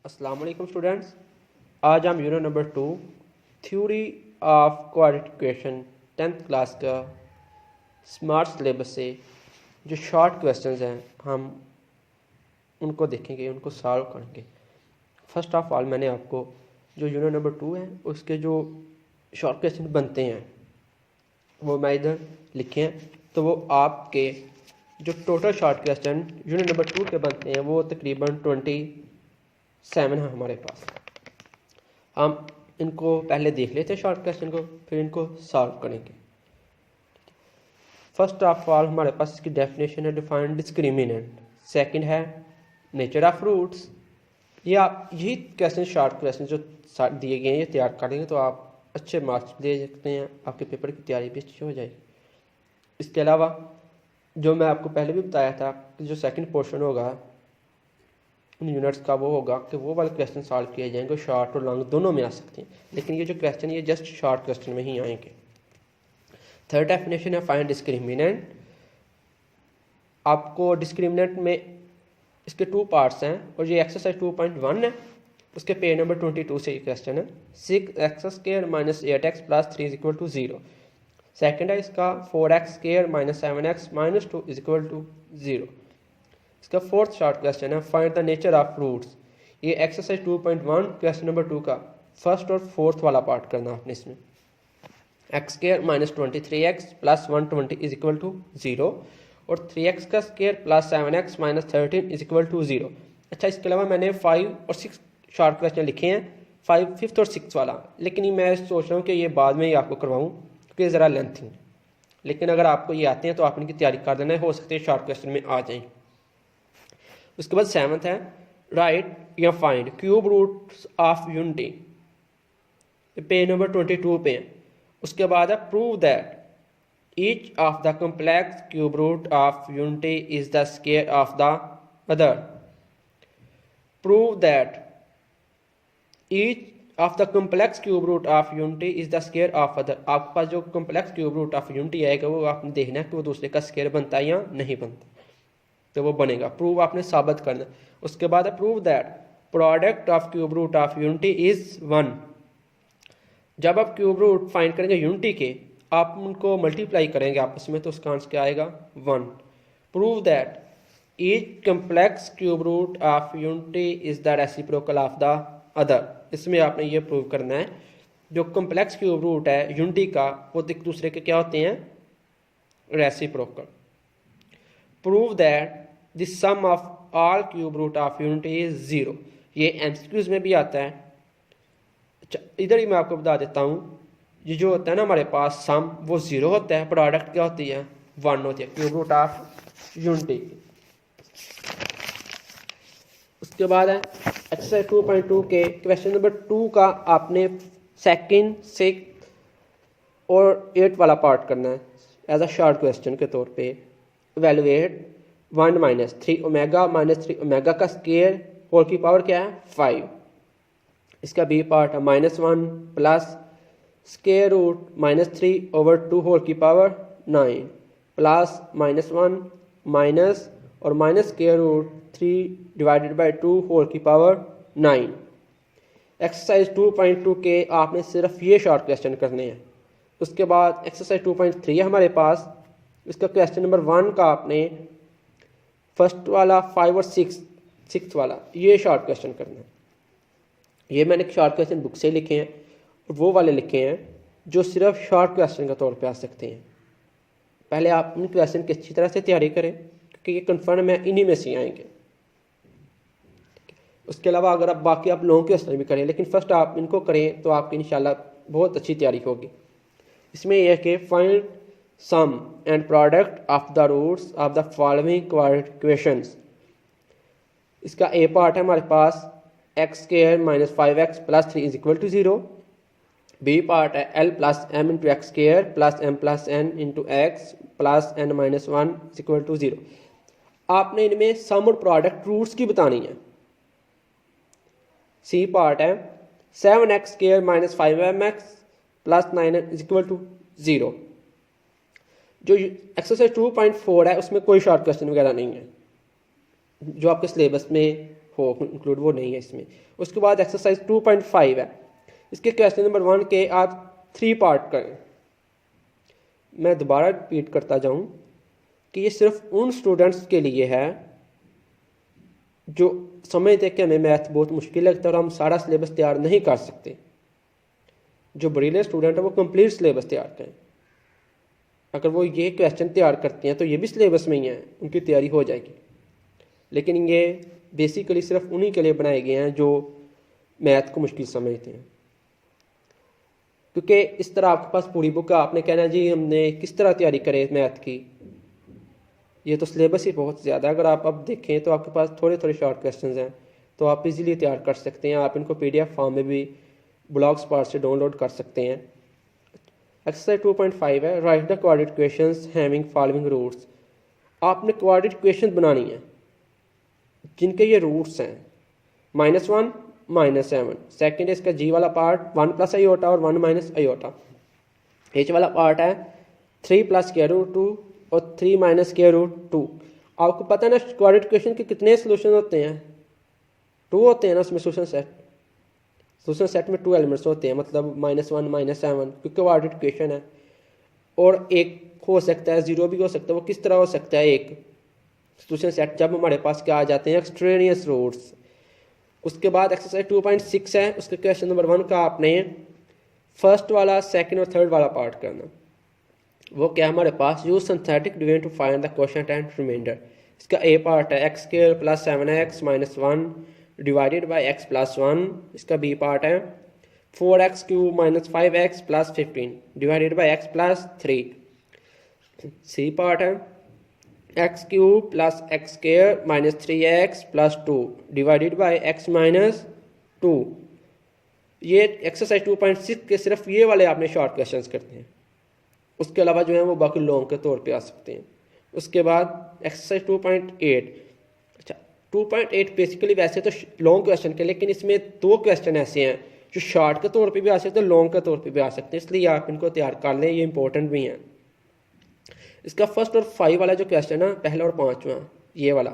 अस्सलाम वालेकुम स्टूडेंट्स। आज हम unit number 2 theory of quadratic equation 10th class का स्मार्ट सिलेबस से जो शॉर्ट क्वेश्चंस हैं हम उनको देखेंगे, उनको सॉल्व करेंगे। फर्स्ट ऑफ ऑल मैंने आपको जो यूनिट नंबर 2 है उसके जो शॉर्ट क्वेश्चन बनते हैं वो मैं इधर लिखे हैं। तो वो आपके जो total short question unit number 2 के बनते हैं वो तकरीबन 27 है हमारे पास। हम इनको पहले देख लेते हैं शॉर्ट क्वेश्चन को, फिर इनको सॉल्व करेंगे। फर्स्ट ऑफ ऑल हमारे पास इसकी डेफिनेशन है डिफाइंड डिस्क्रिमिनेंट। सेकंड है नेचर ऑफ रूट्स। ये आप यही क्वेश्चन शॉर्ट क्वेश्चन जो दिए गए हैं ये तैयार करेंगे तो आप अच्छे मार्क्स दे सकते हैं, आपके पेपर की तैयारी भी अच्छी हो जाएगी। इसके अलावा जो मैं आपको पहले भी बताया था कि जो सेकंड पोर्शन होगा उन यूनिट्स का वो होगा कि वो वाले क्वेश्चन सॉल्व किए जाएंगे, शॉर्ट और लॉन्ग दोनों में आ सकते हैं, लेकिन ये जो क्वेश्चन ये जस्ट शॉर्ट क्वेश्चन में ही आएंगे। थर्ड डेफिनेशन है फाइंड डिस्क्रिमिनेंट। आपको डिस्क्रिमिनेंट में इसके 2 पार्ट्स हैं और ये एक्सरसाइज 2.1 है, उसके पेज नंबर 22 से ये क्वेश्चन है। 6x² - 8x + 3 = 0। सेकेंड है इसका 4x² - 7x - 2 = 0। इसका फोर्थ शॉर्ट क्वेश्चन है find the nature of roots. ये एक्सरसाइज 2.1 क्वेश्चन नंबर 2 का फर्स्ट और फोर्थ वाला पार्ट करना आपने इसमें। x² - 23x + 120 = 0 और 3x² + 7x - 13 = 0। अच्छा, इसके अलावा मैंने 5 और 6 शॉर्ट क्वेश्चन लिखे हैं, 5, 5th और 6th वाला, लेकिन मैं सोच रहा हूँ कि ये बाद में ही आपको करवाऊँ क्योंकि ज़रा लेंथी है। लेकिन अगर आपको ये आते हैं तो आप इनकी तैयारी कर देना, हो सकते हैं शॉर्ट क्वेश्चन में आ जाएँ। उसके बाद 7th है राइट या find cube roots of unity, page number 22 पे है। उसके बाद है prove that each of the complex cube root of unity is the square of the other. Prove that each of the complex cube root of unity is the square of other. आपके पास जो complex cube root of unity आएगा वो आपने देखना है कि वो दूसरे का स्क्वायर बनता है या नहीं बनता, तो वो बनेगा। प्रूव आपने साबित करना। उसके बाद है prove that product of cube root of unity is 1। जब आप क्यूब रूट फाइंड करेंगे यूनिटी के, आप उनको मल्टीप्लाई करेंगे आपस में तो उसका आंसर क्या आएगा 1। Prove that each complex cube root of unity is the reciprocal of the other. इसमें आपने ये प्रूव करना है जो कम्प्लेक्स क्यूब रूट है यूनिटी का वो एक दूसरे के क्या होते हैं, reciprocal. Prove that the sum of all cube root of unity is 0। ये एमसीक्यूज में भी आता है। अच्छा, इधर ही मैं आपको बता देता हूँ, ये जो होता है ना हमारे पास सम वो 0 होता है, प्रोडक्ट क्या होती है 1 होती है क्यूब रूट ऑफ यूनिटी। उसके बाद है एक्सरसाइज 2.2 के क्वेश्चन नंबर 2 का आपने सेकंड, 6th और 8th वाला पार्ट करना है एज अ शॉर्ट क्वेश्चन के तौर पे। इवेलुएट 1 - 3 ओमेगा - 3 ओमेगा का स्क्वायर होल की पावर क्या है 5। इसका बी पार्ट है -1 प्लस स्क्वायर रूट -3/2 होल की पावर 9 प्लस -1 माइनस और माइनस स्क्वायर रूट 3/2 होल की पावर 9। एक्सरसाइज 2.2 के आपने सिर्फ ये शॉर्ट क्वेश्चन करने हैं। उसके बाद एक्सरसाइज 2.3 है हमारे पास। इसका क्वेश्चन नंबर 1 का आपने फर्स्ट वाला 5 और 6th वाला ये शॉर्ट क्वेश्चन करना है। ये मैंने शॉर्ट क्वेश्चन बुक से लिखे हैं और वो वाले लिखे हैं जो सिर्फ शॉर्ट क्वेश्चन के तौर पे आ सकते हैं। पहले आप इन क्वेश्चन की अच्छी तरह से तैयारी करें क्योंकि ये कन्फर्म है इन्हीं में से आएंगे। उसके अलावा अगर आप बाकी आप लॉन्ग क्वेश्चन भी करें, लेकिन फर्स्ट आप इनको करें तो आपकी इंशाल्लाह बहुत अच्छी तैयारी होगी। इसमें यह है कि find sum and product of the roots of the following quadratic equations. इसका ए पार्ट है हमारे पास x² - 5x + 3 = 0। बी पार्ट है l + m × x² + m + n × x + n - 1 = 0। आपने इनमें सम और प्रोडक्ट रूट्स की बतानी है। सी पार्ट है 7x² - 5mx + 9 = 0। जो एक्सरसाइज 2.4 है उसमें कोई शॉर्ट क्वेश्चन वगैरह नहीं है, जो आपके सिलेबस में हो इंक्लूड, वो नहीं है इसमें। उसके बाद एक्सरसाइज 2.5 है, इसके क्वेश्चन नंबर 1 के आप 3 पार्ट करें। मैं दोबारा रिपीट करता जाऊं कि ये सिर्फ उन स्टूडेंट्स के लिए है जो समझते कि हमें मैथ बहुत मुश्किल लगता है और हम सारा सिलेबस तैयार नहीं कर सकते। जो ब्रिलियंट स्टूडेंट है वो कंप्लीट सिलेबस तैयार करें। अगर वो ये क्वेश्चन तैयार करते हैं तो ये भी सिलेबस में ही है, उनकी तैयारी हो जाएगी। लेकिन ये बेसिकली सिर्फ उन्हीं के लिए बनाए गए हैं जो मैथ को मुश्किल समझते हैं, क्योंकि इस तरह आपके पास पूरी बुक है, आपने कहना जी हमने किस तरह तैयारी करें मैथ की, ये तो सिलेबस ही बहुत ज़्यादा है। अगर आप अब देखें तो आपके पास थोड़े थोड़े शॉर्ट क्वेश्चंस हैं तो आप इजीली तैयार कर सकते हैं। आप इनको PDF फॉर्म में भी ब्लॉग स्पॉट से डाउनलोड कर सकते हैं। एक्सरसाइज 2.5 है, write the quadratic equations having following roots. आपने क्वाड्रेटिक इक्वेशन बनानी है जिनके ये रूट्स हैं -1 -7। सेकेंड इसका जी वाला पार्ट 1 + आयोटा और 1 - आयोटा। एच वाला पार्ट है 3 + √2 और 3 - √2। आपको पता है ना क्वाड्रेटिक इक्वेशन के कितने सोल्यूशन होते हैं? 2 होते हैं ना उसमें सोल्यूशन सेट में 2 एलिमेंट्स होते हैं, मतलब -1 -7, क्योंकि क्वाड्रेटिक इक्वेशन है। और एक हो सकता है 0 भी हो सकता है। वो किस तरह हो सकता है? एक सोल्यूशन सेट जब हमारे पास क्या आ जाते हैं एक्सट्रेनियस रूट्स। उसके बाद एक्सरसाइज 2.6 है, उसके क्वेश्चन नंबर 1 का आपने फर्स्ट वाला, सेकंड और थर्ड वाला पार्ट करना। वो क्या हमारे पास, use synthetic division to find the quotient and remainder. इसका ए पार्ट है x² + 7x - 1 divided by x + 1। इसका बी पार्ट है 4x³ - 5x + 15 divided by x + 3। C part है x³ + x² - 3x + 2 divided by x - 2। ये exercise 2.6 के सिर्फ ये वाले आपने शॉर्ट क्वेश्चंस करते हैं, उसके अलावा जो है वो बाकी लॉन्ग के तौर पे आ सकते हैं। उसके बाद एक्सरसाइज 2.8। अच्छा 2.8 बेसिकली वैसे तो लॉन्ग क्वेश्चन के, लेकिन इसमें 2 क्वेश्चन ऐसे हैं जो शॉर्ट के तौर पे भी आ सकते हैं, लॉन्ग के तौर पे भी आ सकते हैं, इसलिए आप इनको तैयार कर लें, ये इंपॉर्टेंट भी हैं। इसका फर्स्ट और 5 वाला जो क्वेश्चन है, पहला और 5वां, ये वाला,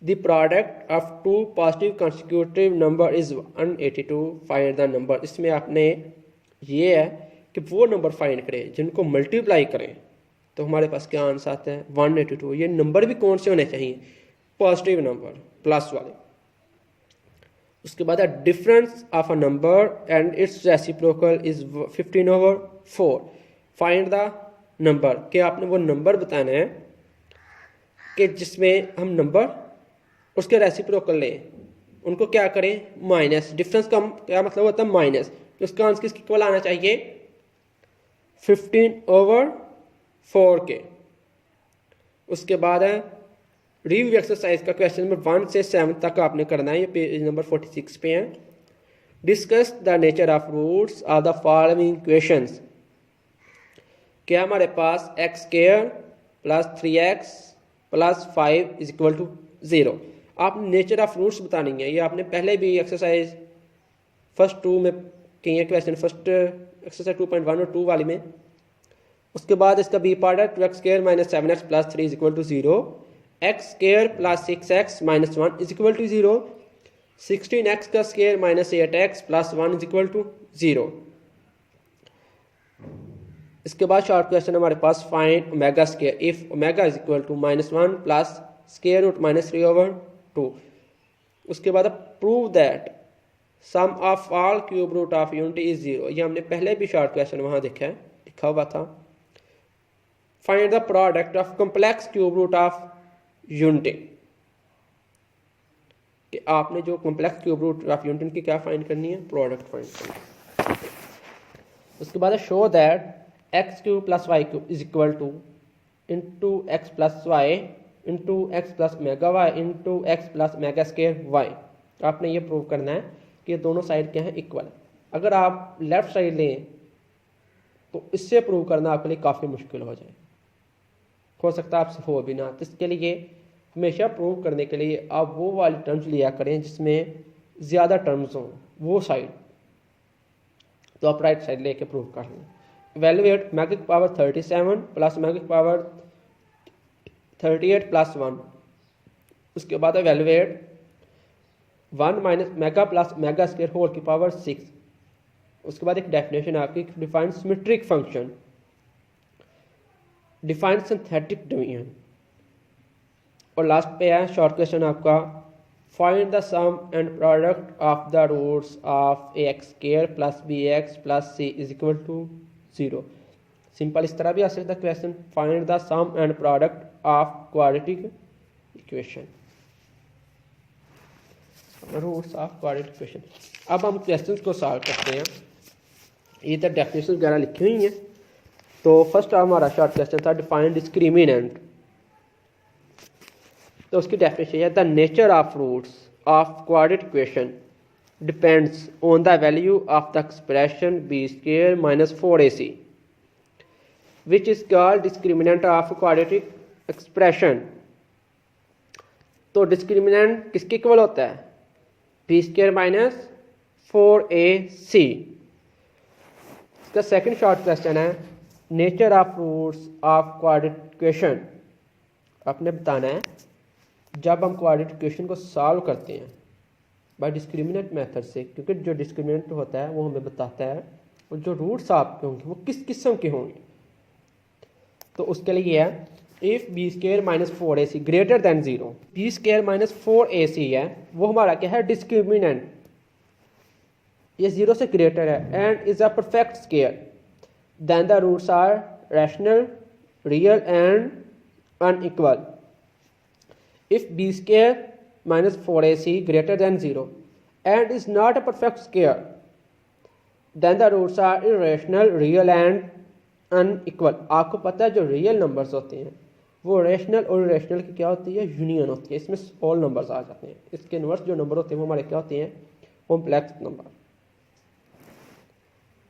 the product of 2 positive consecutive number is 182, find the number. इसमें आपने ये है कि वो नंबर फाइंड करें जिनको मल्टीप्लाई करें तो हमारे पास क्या आंसर आता है 182। ये नंबर भी कौन से होने चाहिए? पॉजिटिव नंबर, प्लस वाले। उसके बाद difference of a number and it's reciprocal is 15/4, find the number. कि आपने वो नंबर बताना है कि जिसमें हम नंबर उसके रेसिप्रोकल लें, उनको क्या करें माइनस। डिफरेंस का क्या मतलब होता है? माइनस। तो उसका आंसर किसके इक्वल आना चाहिए? 15/4 के। उसके बाद है रिव्यू एक्सरसाइज का क्वेश्चन नंबर 1 से 7 तक आपने करना है, ये पेज नंबर 46 पे है। Discuss the nature of roots of the following equations. क्या हमारे पास x² + 3x + 5 = 0। आपने नेचर ऑफ रूट्स बतानी है। ये आपने पहले भी एक्सरसाइज फर्स्ट 2 में किए क्वेश्चन, फर्स्ट एक्सरसाइज 2.1 और 2 वाली में। उसके बाद इसका बी पार्ट है 2x² - 7x + 3 = 0, x² + 6x - 1 = 0, 16x² - 8x + 1 = 0। इसके बाद शॉर्ट क्वेश्चन हमारे पास फाइंड ω² इफ ω = -1 + √- 3/2। उसके बाद prove that sum of all cube root of unity is 0। ये हमने पहले भी शॉर्ट क्वेश्चन वहां देखा है, लिखा हुआ था। Find the product of complex cube root of unity. कि आपने जो complex cube root of unity की क्या फाइंड करनी है? प्रोडक्ट फाइंड करनी है। उसके बाद show that x³ + y³ = x + y x + mega y x + मेगा²y। आपने ये प्रूव करना है कि ये दोनों साइड क्या है? इक्वल। अगर आप लेफ्ट साइड लें तो इससे प्रूव करना आपके लिए काफ़ी मुश्किल हो जाए, हो सकता है आपसे हो भी ना। तो इसके लिए हमेशा प्रूव करने के लिए आप वो वाली टर्म्स लिया करें जिसमें ज़्यादा टर्म्स हों, वो साइड। तो आप राइट साइड लेके प्रूव कर लें। इवेल्युएट (37 + (38 + 1)। उसके बाद evaluate 1 minus omega plus omega square whole की पावर 6। उसके बाद एक डेफिनेशन है आपकी, define symmetric function, define synthetic division, और लास्ट पे है शॉर्ट क्वेश्चन आपका, find the sum and product of the roots of a x square plus b x plus c is equal to 0। Simple इस तरह भी आ सकता है question, find the sum and product of quadratic equation, roots of quadratic equation. अब हम question को solve करते हैं। ये तो डेफिनेशन वगैरह लिखी हुई हैं। तो फर्स्ट हमारा शॉर्ट क्वेश्चन था, डिफाइन डिस्क्रिमिनेंट। तो उसकी डेफिनेशन है, the nature of roots of quadratic equation depends on the value of the expression B square minus 4ac which is called discriminant of quadratic expression. तो discriminant किसके equal होता है, B square minus 4ac। इसका second short question है, nature of roots of quadratic equation. आपने बताना है जब हम क्वाड्रेटिक इक्वेशन को सॉल्व करते हैं बाय डिस्क्रिमिनेंट मेथड से, क्योंकि जो डिस्क्रिमिनेंट होता है वो हमें बताता है और जो रूट्स आपके होंगे वो किस किस्म के होंगे। तो उसके लिए है, if B square minus 4ac greater than 0, B square minus 4ac है वो हमारा क्या है, डिस्क्रिमिनेंट, ये 0 से ग्रेटर है and is a perfect square, then the roots are rational, real and unequal. If b square minus 4ac greater than 0 and is not a perfect square, then the roots are irrational, real and unequal। आपको पता है जो real numbers होते हैं वो rational और irrational की क्या होती है, यूनियन होती है। इसमें ऑल नंबर्स आ जाते हैं। इसके इनवर्स जो नंबर होते हैं वो हमारे क्या होते हैं, कॉम्प्लेक्स नंबर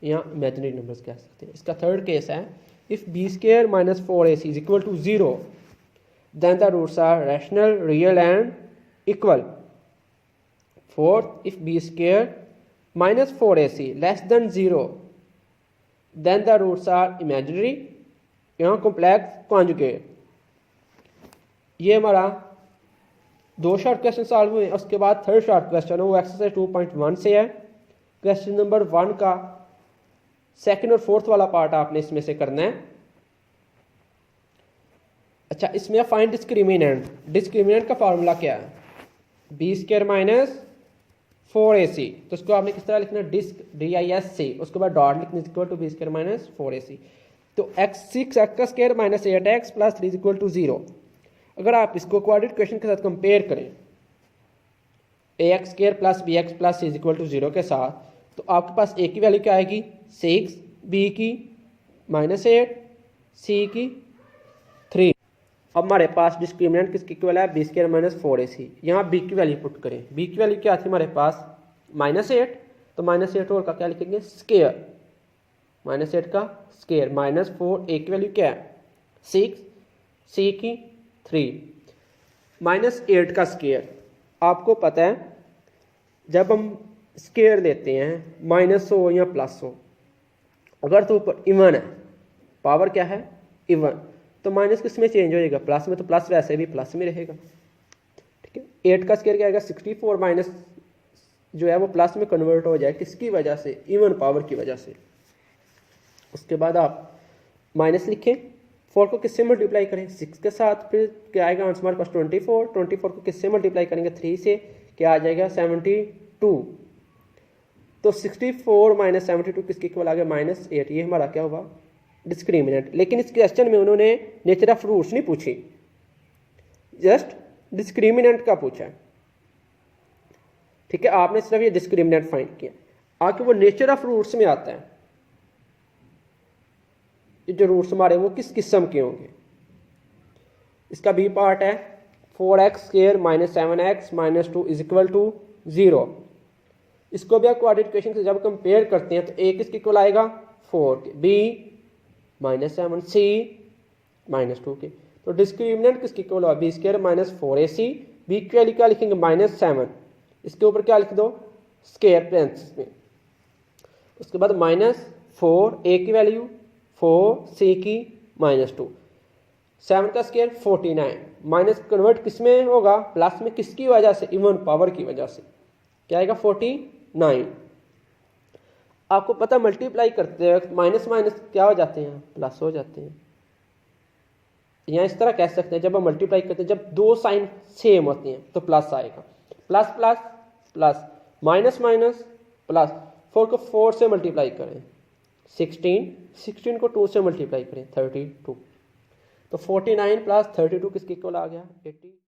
या इमेजिनरी नंबर्स कह सकते हैं। इसका थर्ड केस है, if B square minus 4ac is equal to 0 then the roots are rational, real and equal। Fourth, if b square minus 4ac less than 0 then the roots are imaginary या complex conjugate। ये हमारा दो short question solve हुए। उसके बाद third short question है वो exercise 2.1 से है। क्वेश्चन नंबर 1 का सेकंड और फोर्थ वाला पार्ट आपने इसमें से करना है। अच्छा, इसमें फाइंड डिस्क्रिमिनेंट। डिस्क्रिमिनेंट का फार्मूला क्या है, बी स्क्वायर माइनस 4ac। तो उसको आपने किस तरह लिखना है, डिस्क DISC, उसके बाद डॉट लिखना equal to B square minus 4ac। तो x6x का square minus 8x plus 3 equal to 0। अगर आप इसको क्वाड्रेटिक इक्वेशन के साथ कंपेयर करें ax square plus bx plus c equal to 0 के साथ, तो आपके पास a की वैल्यू क्या आएगी 6, b की माइनस 8, c की 3। अब हमारे पास डिस्क्रिमिनेंट किसकी इक्वल है, बी स्क्वायर माइनस 4ac। यहाँ b की वैल्यू पुट करें, b की वैल्यू क्या थी हमारे पास माइनस 8, तो माइनस 8 और का क्या लिखेंगे स्क्वायर, माइनस 8 का स्क्वायर माइनस 4, a की वैल्यू क्या है 6, c की 3 माइनस 8 का स्क्वायर। आपको पता है जब हम स्क्वायर लेते हैं माइनस हो या प्लस हो, अगर तो ऊपर इवन है, पावर क्या है इवन, तो माइनस किस में चेंज हो जाएगा, प्लस में। तो प्लस वैसे भी प्लस में रहेगा, ठीक है। 8 का स्क्वायर क्या आएगा 64 माइनस जो है वो प्लस में कन्वर्ट हो जाए, किसकी वजह से, इवन पावर की वजह से। उसके बाद आप माइनस लिखें, 4 को किससे मल्टीप्लाई करें 6 के साथ, फिर क्या आएगा आंसर हमारे पास 24 को किससे मल्टीप्लाई करेंगे 3 से, क्या आ जाएगा 72। तो 64 माइनस 72 किसके इक्वल आ गया -8। ये हमारा क्या हुआ डिस्क्रिमिनेंट। लेकिन इस क्वेश्चन में उन्होंने नेचर ऑफ रूट्स नहीं पूछी, जस्ट डिस्क्रिमिनेंट का पूछा, ठीक है। आपने सिर्फ ये डिस्क्रिमिनेंट फाइंड किया, आगे वो नेचर ऑफ रूट्स में आता है, ये जो रूट्स हमारे वो किस किस्म के होंगे। इसका बी पार्ट है 4x square minus 7x minus 2 is equal to 0। इसको भी आप क्वाड्रेटिक इक्वेशन से जब कंपेयर करते हैं तो a किसके इक्वल आएगा 4 के, b माइनस 7, c माइनस 2 के। तो डिस्क्रिमिनेंट किसके इक्वल होगा B square minus 4ac, b की वैल्यू क्या लिखेंगे -7, इसके ऊपर क्या लिख दो स्क्वायर पेरेंथेसिस में। उसके बाद -4 a की वैल्यू 4, c की -2, 7 का स्क्वायर 49, माइनस कन्वर्ट किस में होगा प्लस में, किसकी वजह से इवन पावर की वजह से। क्या आएगा 49। आपको पता मल्टीप्लाई करते हैं माइनस माइनस क्या हो जाते हैं, प्लस हो जाते हैं। यहाँ इस तरह कह सकते हैं जब हम मल्टीप्लाई करते हैं, जब दो साइन सेम होते हैं तो प्लस आएगा, plus plus plus, minus minus plus. 4 को 4 से मल्टीप्लाई करें 16 को 2 से मल्टीप्लाई करें 32। तो 49 प्लस 32 किसके इक्वल आ गया 80।